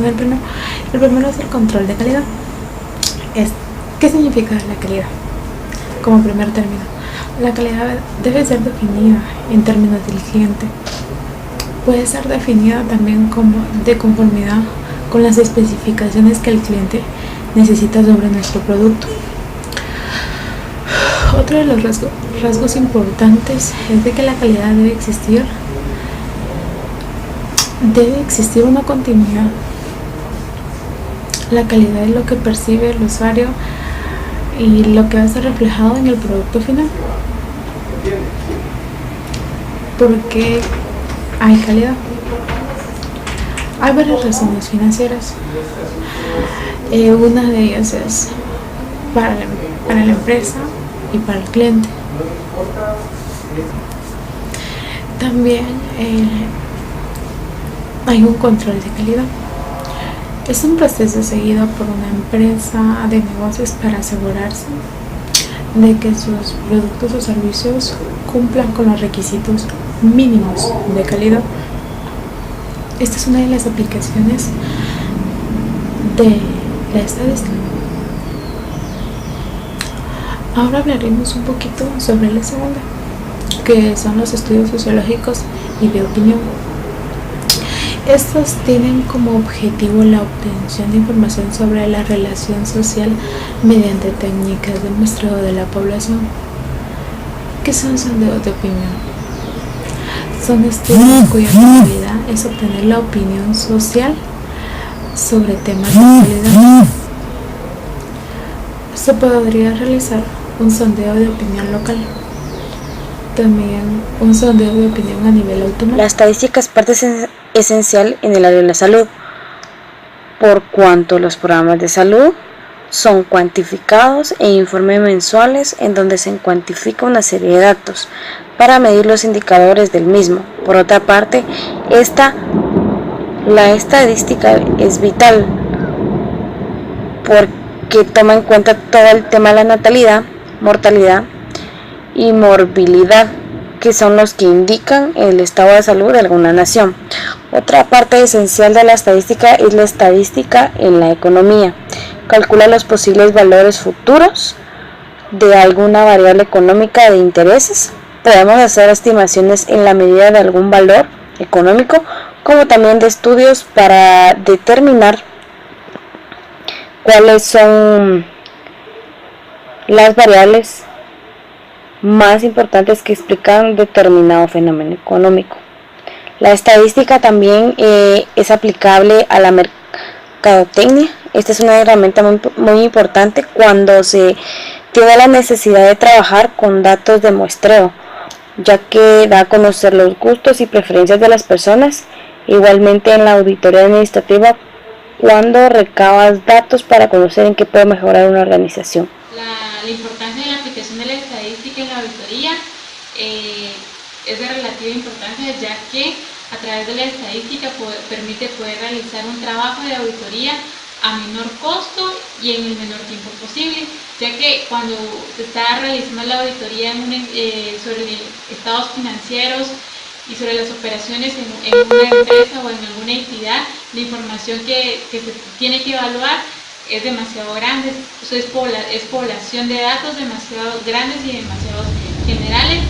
con el primero. El primero es el control de calidad. ¿Qué significa la calidad? Como primer término, la calidad debe ser definida en términos del cliente. Puede ser definida también como de conformidad con las especificaciones que el cliente necesita sobre nuestro producto. Otro de los rasgos importantes es de que la calidad debe existir una continuidad. La calidad es lo que percibe el usuario y lo que va a ser reflejado en el producto final. ¿Por qué hay calidad? Hay varias razones financieras. Una de ellas es para la empresa y para el cliente. También hay un control de calidad. Es un proceso seguido por una empresa de negocios para asegurarse de que sus productos o servicios cumplan con los requisitos mínimos de calidad. Esta es una de las aplicaciones de la estadística. Ahora hablaremos un poquito sobre la segunda, que son los estudios sociológicos y de opinión. Estos tienen como objetivo la obtención de información sobre la relación social mediante técnicas de muestreo de la población. ¿Qué son sondeos de opinión? Son estudios cuya finalidad es obtener la opinión social sobre temas de actualidad. Se podría realizar un sondeo de opinión local, también un sondeo de opinión a nivel autonómico. La estadística es parte esencial en el área de la salud, por cuanto los programas de salud son cuantificados e informes mensuales en donde se cuantifica una serie de datos para medir los indicadores del mismo. Por otra parte, la estadística es vital porque toma en cuenta todo el tema de la natalidad, mortalidad y morbilidad, que son los que indican el estado de salud de alguna nación. Otra parte esencial de la estadística es la estadística en la economía. Calcula los posibles valores futuros de alguna variable económica de intereses. Podemos hacer estimaciones en la medida de algún valor económico, como también de estudios para determinar cuáles son las variables más importantes que explican determinado fenómeno económico. La estadística también es aplicable a la mercadotecnia. Esta es una herramienta muy importante cuando se tiene la necesidad de trabajar con datos de muestreo, ya que da a conocer los gustos y preferencias de las personas. Igualmente en la auditoría administrativa, cuando recabas datos para conocer en qué puede mejorar una organización. La importancia de la aplicación de la estadística en la auditoría es de relativa importancia, ya que a través de la estadística permite poder realizar un trabajo de auditoría a menor costo y en el menor tiempo posible, ya que cuando se está realizando la auditoría sobre estados financieros y sobre las operaciones en una empresa o en alguna entidad, la información que se tiene que evaluar es demasiado grande. Eso es población de datos demasiado grandes y demasiado generales,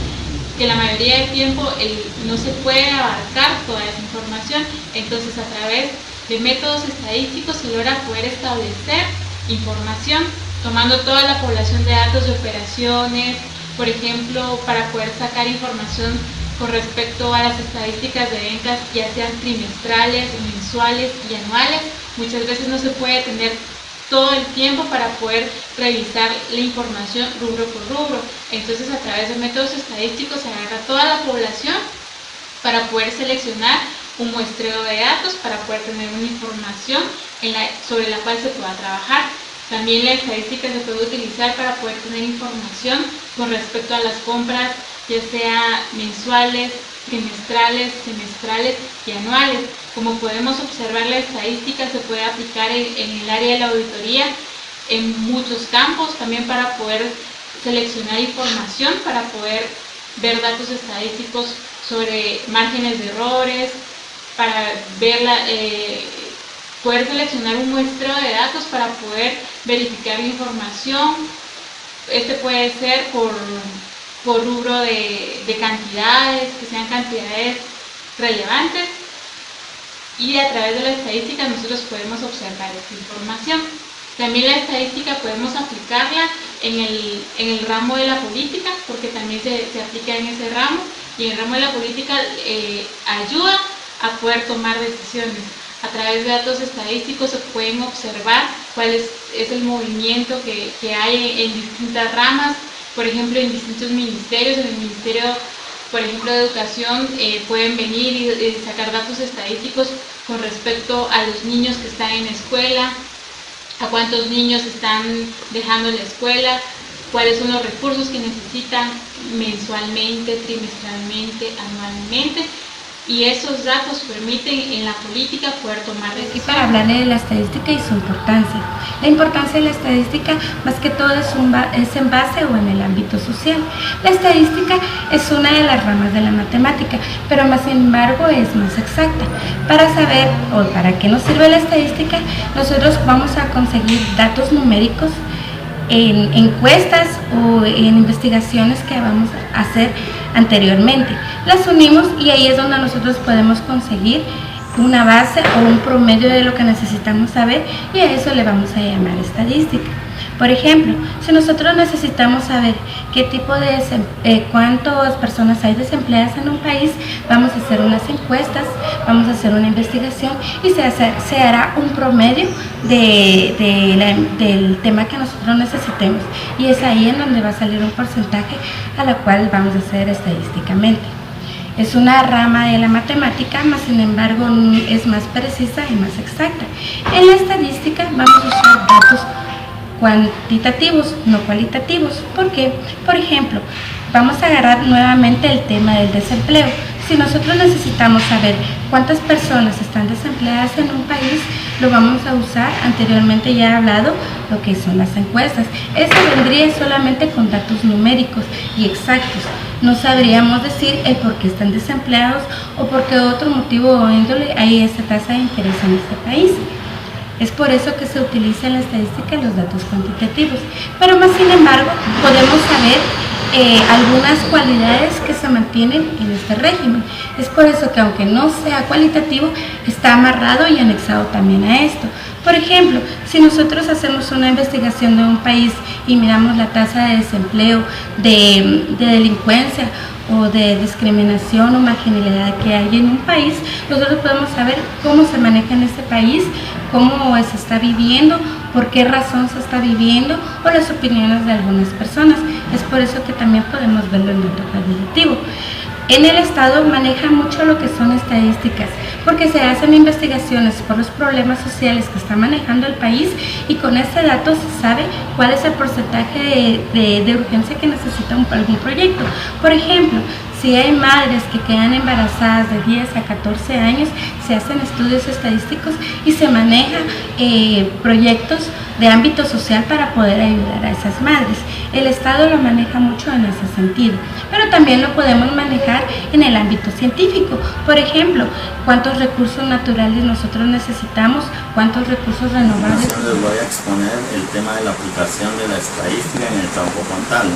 que la mayoría del tiempo no se puede abarcar toda esa información. Entonces, a través de métodos estadísticos se logra poder establecer información tomando toda la población de datos de operaciones, por ejemplo, para poder sacar información con respecto a las estadísticas de ventas, ya sean trimestrales, mensuales y anuales. Muchas veces no se puede tener todo el tiempo para poder revisar la información rubro por rubro. Entonces, a través de métodos estadísticos se agarra toda la población para poder seleccionar un muestreo de datos, para poder tener una información sobre la cual se pueda trabajar. También la estadística se puede utilizar para poder tener información con respecto a las compras, ya sea mensuales, trimestrales, semestrales y anuales. Como podemos observar, la estadística se puede aplicar en el área de la auditoría en muchos campos, también para poder seleccionar información, para poder ver datos estadísticos sobre márgenes de errores, para ver poder seleccionar un muestreo de datos para poder verificar la información. Este puede ser por rubro de cantidades, que sean cantidades relevantes, y a través de la estadística nosotros podemos observar esta información. También la estadística podemos aplicarla en el ramo de la política, porque también se aplica en ese ramo, y en el ramo de la política ayuda a poder tomar decisiones. A través de datos estadísticos se pueden observar cuál es el movimiento que hay en distintas ramas, por ejemplo en distintos ministerios. En el Ministerio, por ejemplo, de Educación pueden venir y sacar datos estadísticos con respecto a los niños que están en la escuela, a cuántos niños están dejando la escuela, cuáles son los recursos que necesitan mensualmente, trimestralmente, anualmente, y esos datos permiten en la política poder tomar decisiones. Aquí para hablarle de la estadística y su importancia. La importancia de la estadística más que todo es en base o en el ámbito social. La estadística es una de las ramas de la matemática, pero más sin embargo es más exacta. Para saber o para qué nos sirve la estadística, nosotros vamos a conseguir datos numéricos en encuestas o en investigaciones que vamos a hacer anteriormente. Las unimos y ahí es donde nosotros podemos conseguir una base o un promedio de lo que necesitamos saber, y a eso le vamos a llamar estadística. Por ejemplo, si nosotros necesitamos saber qué tipo de cuántas personas hay desempleadas en un país, vamos a hacer unas encuestas, vamos a hacer una investigación y se hará un promedio del tema que nosotros necesitemos, y es ahí en donde va a salir un porcentaje a la cual vamos a hacer estadísticamente. Es una rama de la matemática, mas sin embargo es más precisa y más exacta. En la estadística vamos a usar datos cuantitativos, no cualitativos. ¿Por qué? Por ejemplo, vamos a agarrar nuevamente el tema del desempleo. Si nosotros necesitamos saber cuántas personas están desempleadas en un país, lo vamos a usar, anteriormente ya he hablado, lo que son las encuestas. Eso vendría solamente con datos numéricos y exactos. No sabríamos decir el por qué están desempleados o por qué otro motivo o índole hay esta tasa de interés en este país. Es por eso que se utiliza en la estadística los datos cuantitativos. Pero más sin embargo, podemos saber algunas cualidades que se mantienen en este régimen. Es por eso que aunque no sea cualitativo, está amarrado y anexado también a esto. Por ejemplo, si nosotros hacemos una investigación de un país y miramos la tasa de desempleo, de delincuencia o de discriminación o marginalidad que hay en un país, nosotros podemos saber cómo se maneja en este país, cómo se está viviendo, por qué razón se está viviendo, o las opiniones de algunas personas. Es por eso que también podemos verlo en dato cualitativo. En el Estado maneja mucho lo que son estadísticas, porque se hacen investigaciones por los problemas sociales que está manejando el país, y con este dato se sabe cuál es el porcentaje de urgencia que necesita algún proyecto. Por ejemplo, si hay madres que quedan embarazadas de 10 a 14 años, se hacen estudios estadísticos y se manejan proyectos de ámbito social para poder ayudar a esas madres. El Estado lo maneja mucho en ese sentido, pero también lo podemos manejar en el ámbito científico. Por ejemplo, cuántos recursos naturales nosotros necesitamos, cuántos recursos renovables. Les voy a exponer el tema de la aplicación de la estadística en el campo contable.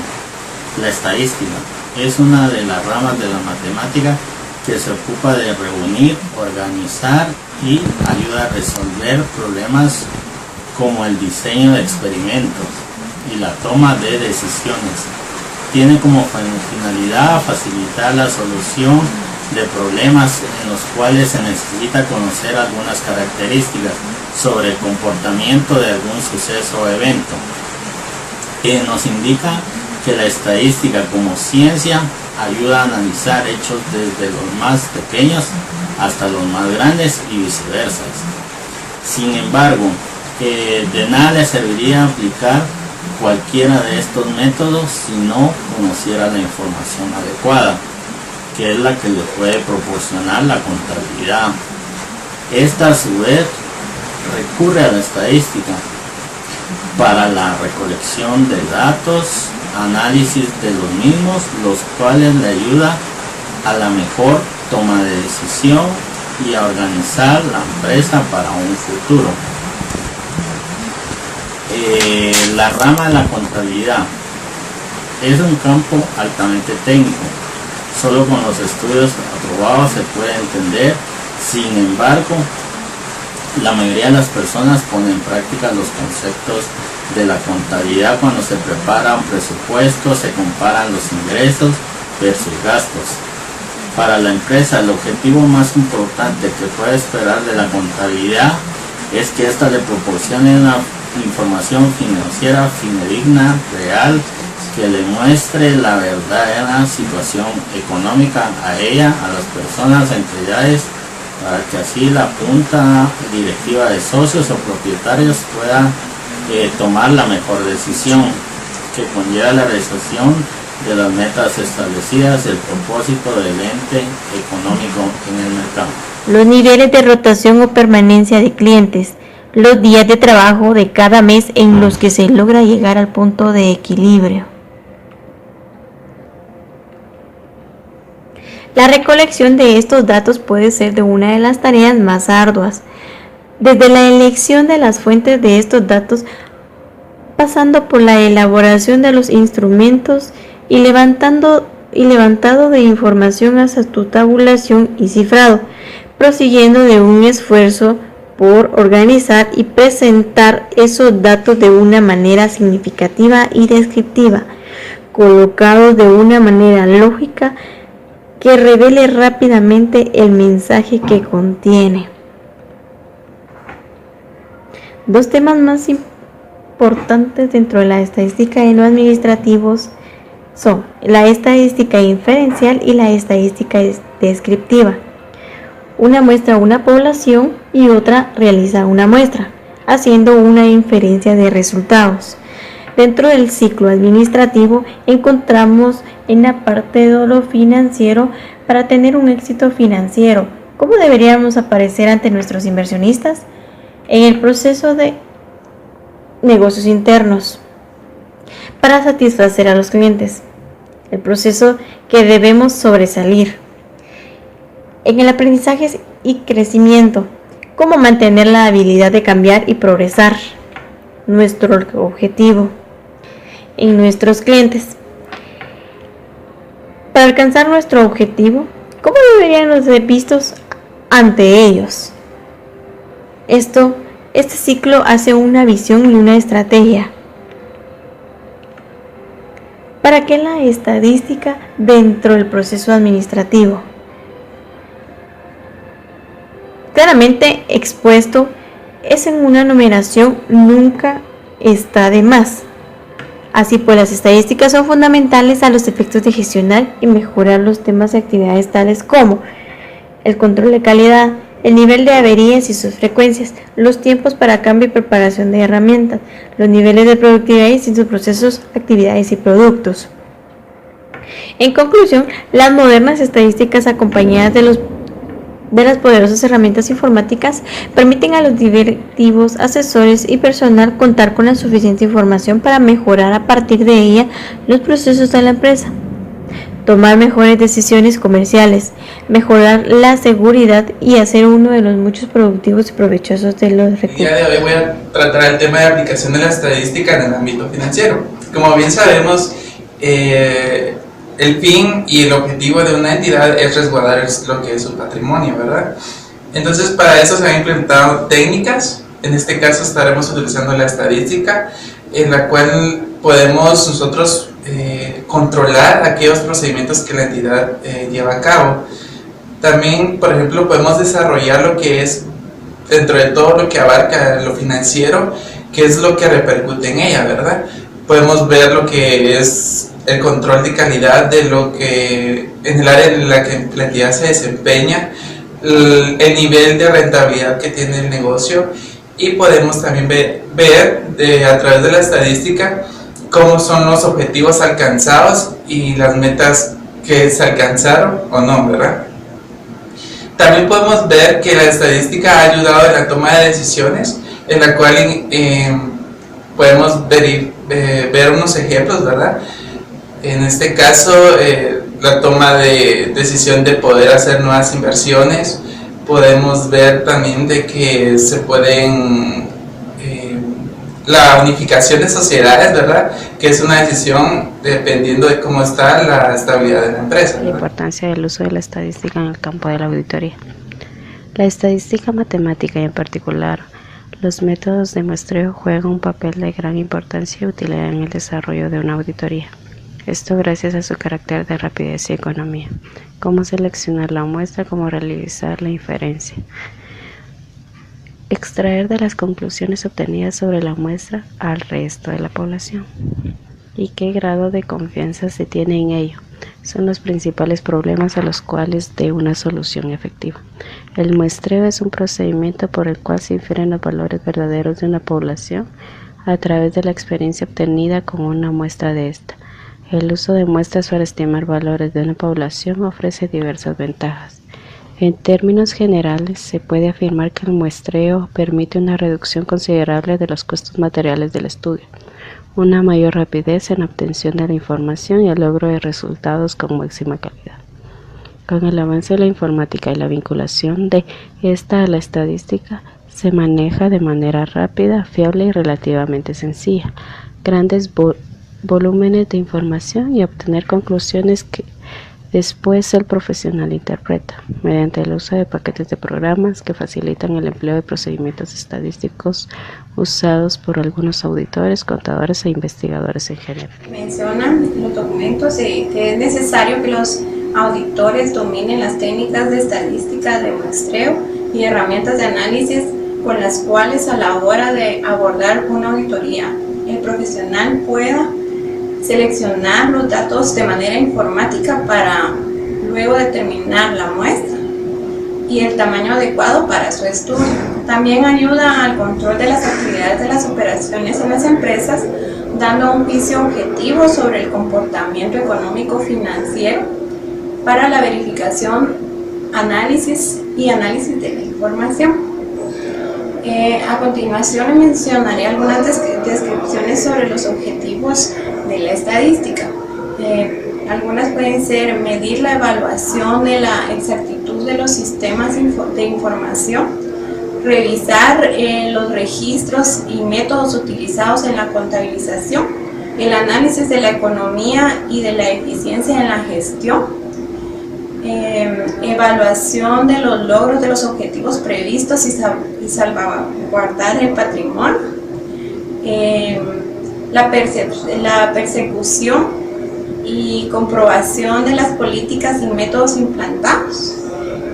La estadística es una de las ramas de la matemática que se ocupa de reunir, organizar y ayuda a resolver problemas como el diseño de experimentos y la toma de decisiones. Tiene como finalidad facilitar la solución de problemas en los cuales se necesita conocer algunas características sobre el comportamiento de algún suceso o evento, que nos indica que la estadística como ciencia ayuda a analizar hechos desde los más pequeños hasta los más grandes y viceversa. Sin embargo, de nada le serviría aplicar cualquiera de estos métodos si no conociera la información adecuada, que es la que le puede proporcionar la contabilidad. Esta a su vez recurre a la estadística para la recolección de datos, análisis de los mismos, los cuales le ayuda a la mejor toma de decisión y a organizar la empresa para un futuro. La rama de la contabilidad es un campo altamente técnico. Solo con los estudios aprobados se puede entender. Sin embargo, la mayoría de las personas ponen en práctica los conceptos de la contabilidad cuando se prepara un presupuesto, se comparan los ingresos versus gastos. Para la empresa, el objetivo más importante que puede esperar de la contabilidad es que ésta le proporcione una información financiera fidedigna, real, que le muestre la verdadera situación económica a ella, a las personas, entidades, para que así la junta directiva de socios o propietarios pueda tomar la mejor decisión que conlleva la realización de las metas establecidas, el propósito del ente económico en el mercado. Los niveles de rotación o permanencia de clientes, los días de trabajo de cada mes en los que se logra llegar al punto de equilibrio. La recolección de estos datos puede ser de una de las tareas más arduas, desde la elección de las fuentes de estos datos, pasando por la elaboración de los instrumentos y levantado de información hasta su tabulación y cifrado, prosiguiendo de un esfuerzo por organizar y presentar esos datos de una manera significativa y descriptiva, colocados de una manera lógica que revele rápidamente el mensaje que contiene. Dos temas más importantes dentro de la estadística y los administrativos son la estadística inferencial y la estadística descriptiva. Una muestra una población y otra realiza una muestra, haciendo una inferencia de resultados. Dentro del ciclo administrativo encontramos en la parte de lo financiero. Para tener un éxito financiero, ¿cómo deberíamos aparecer ante nuestros inversionistas? En el proceso de negocios internos, para satisfacer a los clientes, el proceso que debemos sobresalir. En el aprendizaje y crecimiento, ¿cómo mantener la habilidad de cambiar y progresar? Nuestro objetivo en nuestros clientes. Para alcanzar nuestro objetivo, ¿cómo deberían ser vistos ante ellos? Este ciclo hace una visión y una estrategia. ¿Para qué la estadística dentro del proceso administrativo? Claramente expuesto, es en una numeración, nunca está de más. Así pues, las estadísticas son fundamentales a los efectos de gestionar y mejorar los temas de actividades tales como el control de calidad, el nivel de averías y sus frecuencias, los tiempos para cambio y preparación de herramientas, los niveles de productividad y sus procesos, actividades y productos. En conclusión, las modernas estadísticas acompañadas de las poderosas herramientas informáticas permiten a los directivos, asesores y personal contar con la suficiente información para mejorar a partir de ella los procesos de la empresa, tomar mejores decisiones comerciales, mejorar la seguridad y hacer uno de los muchos productivos y provechosos de los recursos. El día de hoy voy a tratar el tema de aplicación de la estadística en el ámbito financiero. Como bien sabemos, el fin y el objetivo de una entidad es resguardar lo que es su patrimonio, ¿verdad? Entonces, para eso se han implementado técnicas. En este caso estaremos utilizando la estadística, en la cual podemos nosotros controlar aquellos procedimientos que la entidad lleva a cabo. También, por ejemplo, podemos desarrollar lo que es, dentro de todo lo que abarca lo financiero, qué es lo que repercute en ella, ¿verdad? Podemos ver lo que es el control de calidad de lo que en el área en la que la entidad se desempeña, el nivel de rentabilidad que tiene el negocio, y podemos también ver a través de la estadística cómo son los objetivos alcanzados y las metas que se alcanzaron o no, ¿verdad? También podemos ver que la estadística ha ayudado en la toma de decisiones, en la cual podemos ver unos ejemplos, ¿verdad? En este caso, la toma de decisión de poder hacer nuevas inversiones, podemos ver también de que se pueden, la unificación de sociedades, ¿verdad? Que es una decisión dependiendo de cómo está la estabilidad de la empresa, ¿verdad? La importancia del uso de la estadística en el campo de la auditoría. La estadística matemática y en particular los métodos de muestreo juegan un papel de gran importancia y utilidad en el desarrollo de una auditoría. Esto gracias a su carácter de rapidez y economía. Cómo seleccionar la muestra, cómo realizar la inferencia. Extraer de las conclusiones obtenidas sobre la muestra al resto de la población. ¿Y qué grado de confianza se tiene en ello? Son los principales problemas a los cuales dé una solución efectiva. El muestreo es un procedimiento por el cual se infieren los valores verdaderos de una población a través de la experiencia obtenida con una muestra de esta. El uso de muestras para estimar valores de una población ofrece diversas ventajas. En términos generales, se puede afirmar que el muestreo permite una reducción considerable de los costos materiales del estudio, una mayor rapidez en la obtención de la información y el logro de resultados con máxima calidad. Con el avance de la informática y la vinculación de esta a la estadística, se maneja de manera rápida, fiable y relativamente sencilla grandes volúmenes de información y obtener conclusiones que después el profesional interpreta mediante el uso de paquetes de programas que facilitan el empleo de procedimientos estadísticos usados por algunos auditores, contadores e investigadores en general. Mencionan los documentos que es necesario que los auditores dominen las técnicas de estadística, de muestreo y herramientas de análisis con las cuales a la hora de abordar una auditoría el profesional pueda seleccionar los datos de manera informática para luego determinar la muestra y el tamaño adecuado para su estudio. También ayuda al control de las actividades de las operaciones en las empresas, dando un juicio objetivo sobre el comportamiento económico financiero para la verificación, análisis de la información. A continuación mencionaré algunas descripciones sobre los objetivos de la estadística. Algunas pueden ser medir la evaluación de la exactitud de los sistemas de información, revisar los registros y métodos utilizados en la contabilización, el análisis de la economía y de la eficiencia en la gestión, evaluación de los logros de los objetivos previstos y salvaguardar el patrimonio, la persecución y comprobación de las políticas y métodos implantados,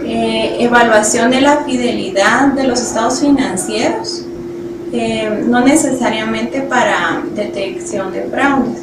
evaluación de la fidelidad de los estados financieros, no necesariamente para detección de fraudes.